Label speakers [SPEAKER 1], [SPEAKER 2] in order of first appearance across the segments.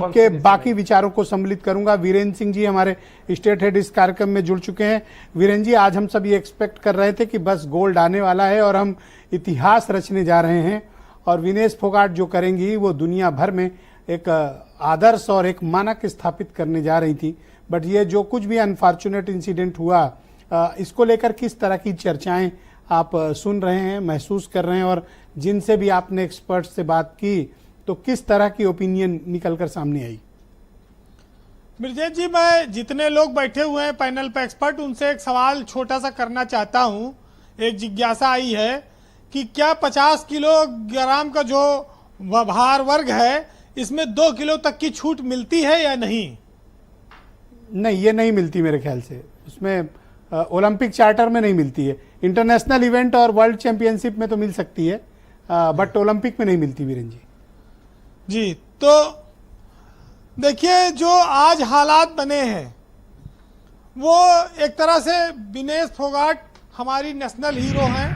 [SPEAKER 1] के बाकी विचारों को सम्मिलित करूंगा। वीरेंद्र सिंह जी हमारे स्टेट हेड इस कार्यक्रम में जुड़ चुके हैं। वीरेंद्र जी, आज हम सब ये एक्सपेक्ट कर रहे थे कि बस गोल्ड आने वाला है और हम इतिहास रचने जा रहे हैं, और विनेश फोगाट जो करेंगी वो दुनिया भर में एक आदर्श और एक मानक स्थापित करने जा रही थी। बट ये जो कुछ भी अनफॉर्चुनेट इंसिडेंट हुआ, इसको लेकर किस तरह की चर्चाएं आप सुन रहे हैं, महसूस कर रहे हैं, और जिनसे भी आपने एक्सपर्ट से बात की तो किस तरह की ओपिनियन निकलकर सामने आई?
[SPEAKER 2] ब्रजेश जी, मैं जितने लोग बैठे हुए हैं पैनल पे एक्सपर्ट, उनसे एक सवाल छोटा सा करना चाहता हूं। एक जिज्ञासा आई है कि क्या 50 किलोग्राम का जो भार वर्ग है, इसमें 2 किलो तक की छूट मिलती है या नहीं?
[SPEAKER 1] नहीं, ये नहीं मिलती मेरे ख्याल से। उसमें ओलंपिक चार्टर में नहीं मिलती है। इंटरनेशनल इवेंट और वर्ल्ड चैंपियनशिप में तो मिल सकती है, बट ओलंपिक में नहीं मिलती। वीरेंद्र
[SPEAKER 2] जी, तो देखिए, जो आज हालात बने हैं वो एक तरह से विनेश फोगाट हमारी नेशनल हीरो हैं,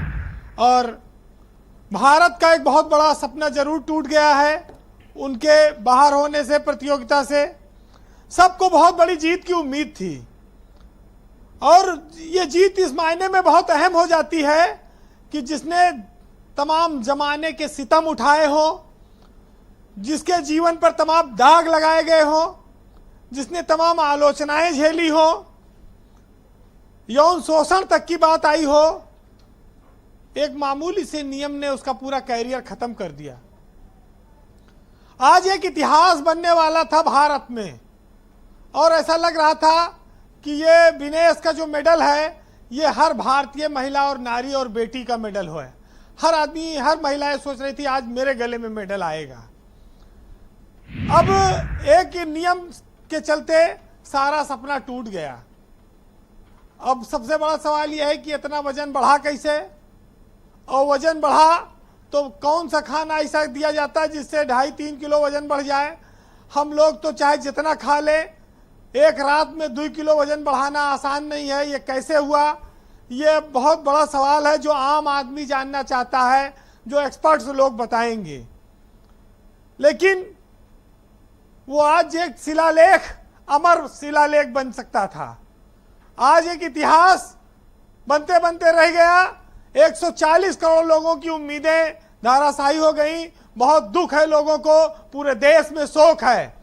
[SPEAKER 2] और भारत का एक बहुत बड़ा सपना जरूर टूट गया है उनके बाहर होने से, प्रतियोगिता से। सबको बहुत बड़ी जीत की उम्मीद थी, और ये जीत इस मायने में बहुत अहम हो जाती है कि जिसने तमाम जमाने के सितम उठाए हो, जिसके जीवन पर तमाम दाग लगाए गए हो, जिसने तमाम आलोचनाएं झेली हो, यौन शोषण तक की बात आई हो, एक मामूली से नियम ने उसका पूरा कैरियर खत्म कर दिया। आज एक इतिहास बनने वाला था भारत में, और ऐसा लग रहा था कि ये विनेश का जो मेडल है ये हर भारतीय महिला और नारी और बेटी का मेडल हो। हर आदमी, हर महिलाएं सोच रही थी आज मेरे गले में मेडल आएगा। अब एक नियम के चलते सारा सपना टूट गया। अब सबसे बड़ा सवाल यह है कि इतना वजन बढ़ा कैसे, और वजन बढ़ा तो कौन सा खाना ऐसा दिया जाता है जिससे 2.5-3 किलो वजन बढ़ जाए। हम लोग तो चाहे जितना खा ले, एक रात में 2 किलो वजन बढ़ाना आसान नहीं है। ये कैसे हुआ, ये बहुत बड़ा सवाल है जो आम आदमी जानना चाहता है, जो एक्सपर्ट्स लोग बताएंगे। लेकिन वो आज एक शिलालेख, अमर शिलालेख बन सकता था। आज एक इतिहास बनते बनते रह गया। 140 करोड़ लोगों की उम्मीदें धराशायी हो गई। बहुत दुख है लोगों को, पूरे देश में शोक है,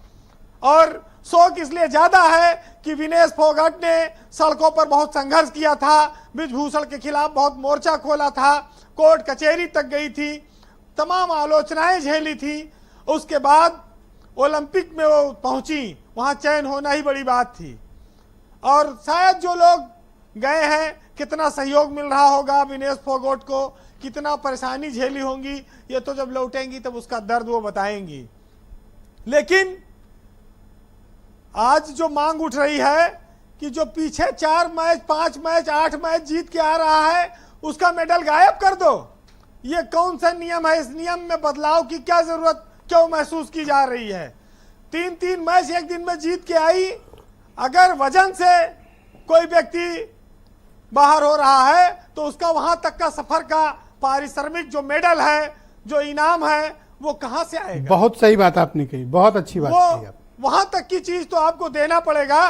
[SPEAKER 2] और शोक इसलिए ज्यादा है कि विनेश फोगाट ने सड़कों पर बहुत संघर्ष किया था, ब्रिजभूषण के खिलाफ बहुत मोर्चा खोला था, कोर्ट कचहरी तक गई थी, तमाम आलोचनाएं झेली थी। उसके बाद ओलंपिक में वो पहुंची, वहां चयन होना ही बड़ी बात थी। और शायद जो लोग गए हैं, कितना सहयोग मिल रहा होगा विनेश फोगाट को, कितना परेशानी झेली होंगी, ये तो जब लौटेंगी तब उसका दर्द वो बताएंगी। लेकिन आज जो मांग उठ रही है कि जो पीछे 4 मैच, 5 मैच, 8 मैच जीत के आ रहा है, उसका मेडल गायब कर दो। ये कौन सा नियम है? इस नियम में बदलाव की क्या जरूरत क्यों महसूस की जा रही है? 3-3 मैच एक दिन में जीत के आई। अगर वजन से कोई व्यक्ति बाहर हो रहा है तो उसका वहां तक का सफर का पारिश्रमिक, जो मेडल है, जो इनाम है, वो कहां से आएगा?
[SPEAKER 1] बहुत सही बात आपने कही, बहुत अच्छी बात कही आप।
[SPEAKER 2] वहां तक की चीज तो आपको देना पड़ेगा।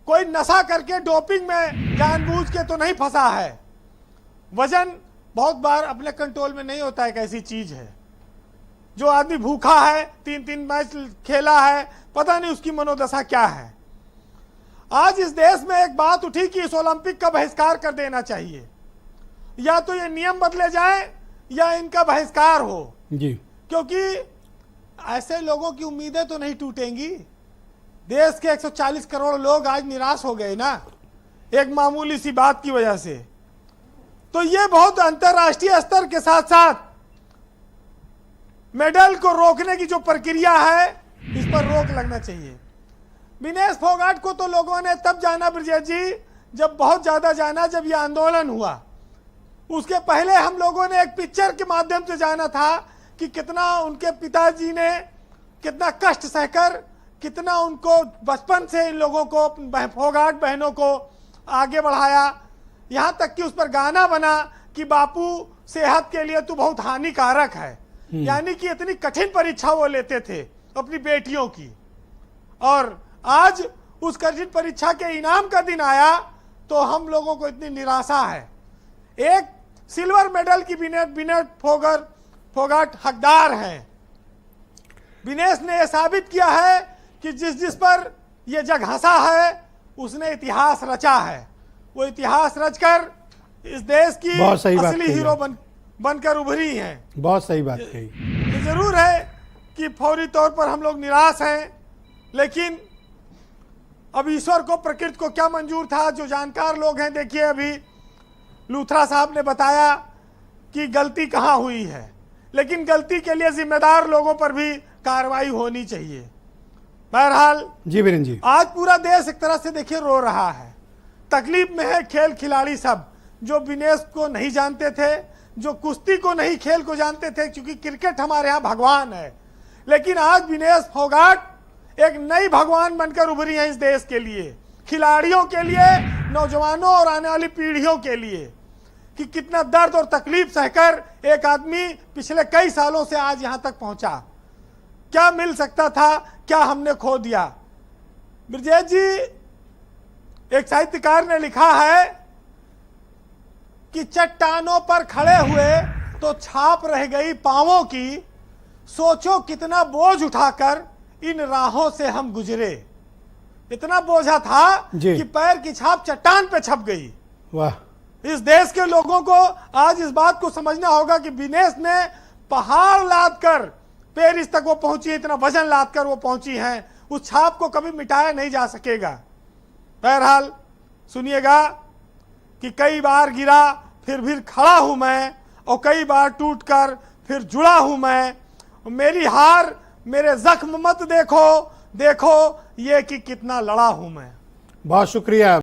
[SPEAKER 2] कोई नशा करके डोपिंग में जानबूझ के तो नहीं फंसा है। वजन बहुत बार अपने कंट्रोल में नहीं होता है। एक ऐसी चीज है, जो आदमी भूखा है, 3-3 मैच खेला है, पता नहीं उसकी मनोदशा क्या है। आज इस देश में एक बात उठी कि इस ओलंपिक का बहिष्कार कर देना चाहिए। या तो ये नियम बदले जाएं या इनका बहिष्कार हो
[SPEAKER 1] जी,
[SPEAKER 2] क्योंकि ऐसे लोगों की उम्मीदें तो नहीं टूटेंगी। देश के 140 करोड़ लोग आज निराश हो गए ना, एक मामूली सी बात की वजह से। तो ये बहुत अंतर्राष्ट्रीय स्तर के साथ साथ मेडल को रोकने की जो प्रक्रिया है, इस पर रोक लगना चाहिए। विनेश फोगाट को तो लोगों ने तब जाना ब्रजेश जी, जब बहुत ज्यादा जाना, जब यह आंदोलन हुआ। उसके पहले हम लोगों ने एक पिक्चर के माध्यम से जाना था कि कितना उनके पिताजी ने कितना कष्ट सहकर, कितना उनको बचपन से इन लोगों को, फोगाट बहनों को आगे बढ़ाया। यहां तक कि उस पर गाना बना कि बापू सेहत के लिए तो बहुत हानिकारक है। यानी कि इतनी कठिन परीक्षा वो लेते थे अपनी बेटियों की। और आज उस कठिन परीक्षा के इनाम का दिन आया तो हम लोगों को इतनी निराशा है। एक सिल्वर मेडल की विनेश फोगाट हकदार हैं। विनेश ने यह साबित किया है कि जिस पर यह जग हंसा है उसने इतिहास रचा है। वो इतिहास रचकर इस देश की असली हीरो बनकर उभरी हैं।
[SPEAKER 1] बहुत सही बात कही।
[SPEAKER 2] ये जरूर है कि फौरी तौर पर हम लोग निराश हैं, लेकिन अब ईश्वर को, प्रकृति को क्या मंजूर था। जो जानकार लोग हैं, देखिए अभी लूथरा साहब ने बताया कि गलती कहाँ हुई है, लेकिन गलती के लिए जिम्मेदार लोगों पर भी कार्रवाई होनी चाहिए। बहरहाल
[SPEAKER 1] जी वीरेन जी,
[SPEAKER 2] आज पूरा देश एक तरह से देखिए रो रहा है, तकलीफ में है। खेल खिलाड़ी सब जो विनेश को नहीं जानते थे, जो कुश्ती को नहीं, खेल को जानते थे, क्योंकि क्रिकेट हमारे यहाँ भगवान है, लेकिन आज विनेश फोगाट एक नई भगवान बनकर उभरी है इस देश के लिए, खिलाड़ियों के लिए, नौजवानों और आने वाली पीढ़ियों के लिए, कि कितना दर्द और तकलीफ सहकर एक आदमी पिछले कई सालों से आज यहां तक पहुंचा। क्या मिल सकता था, क्या हमने खो दिया। ब्रजेश जी, एक साहित्यकार ने लिखा है कि चट्टानों पर खड़े हुए तो छाप रह गई पांवों की, सोचो कितना बोझ उठाकर इन राहों से हम गुजरे। इतना बोझा था कि पैर की छाप चट्टान पे छप गई।
[SPEAKER 1] वाह।
[SPEAKER 2] इस देश के लोगों को आज इस बात को समझना होगा कि विनेश ने पहाड़ लादकर पेरिस तक वो पहुंची, इतना वजन लादकर वो पहुंची हैं, उस छाप को कभी मिटाया नहीं जा सकेगा। बहरहाल सुनिएगा कि कई बार गिरा फिर खड़ा हूं मैं, और कई बार टूटकर फिर जुड़ा हूं मैं। मेरी हार, मेरे जख्म मत देखो, देखो ये कि कितना लड़ा हूं मैं।
[SPEAKER 1] बहुत शुक्रिया।